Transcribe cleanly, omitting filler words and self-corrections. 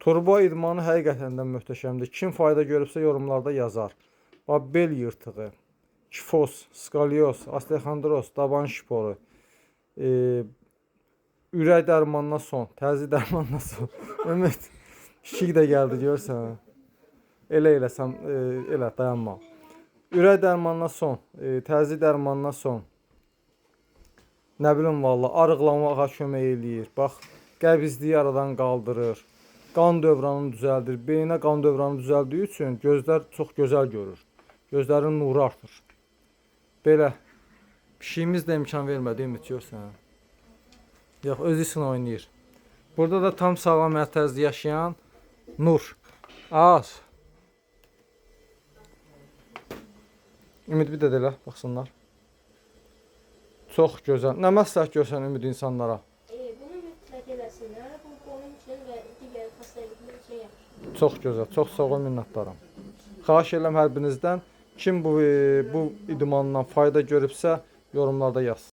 Turbo idmanı həqiqətən də möhtəşəmdir. Kim fayda görübsə yorumlarda yazar. Bel yırtığı, kifoz, skalyoz, osteoxondroz, daban şiporu, ürək dərmanına son, təzyiq dərmanına son. Ümid, şik də gəldi görsən. Elə eləsəm, elə dayanma. Ürək dərmanına son, təzyiq dərmanına son. Nə bilim valla, arıqlamağa kömək eləyir. Bax, qəbizliyi aradan qaldırır. Qan dövranını düzəldir. Beyinə qan dövranı düzəldiyi üçün gözlər çox gözəl görür. Gözlərin nuru artır. Belə. Pişiyimiz də imkan vermədi, ümid görsən. Yox, özü üçün oynayır. Burada da tam sağlam həyat tərzi yaşayan Nur. Az. Ümid bir də elə, baxsınlar. Çox gözəl. Nə məsləhət görsən Ümid insanlara? Bunu mütləq eləsinlər. Bu boyun üçün və digər xəstəliklər üçün yaxşı. Çox gözəl, çox sağ ol, minnətdaram. Xahiş edirəm hər birinizdən kim bu idmandan fayda görübsə yorumlarda yazsın.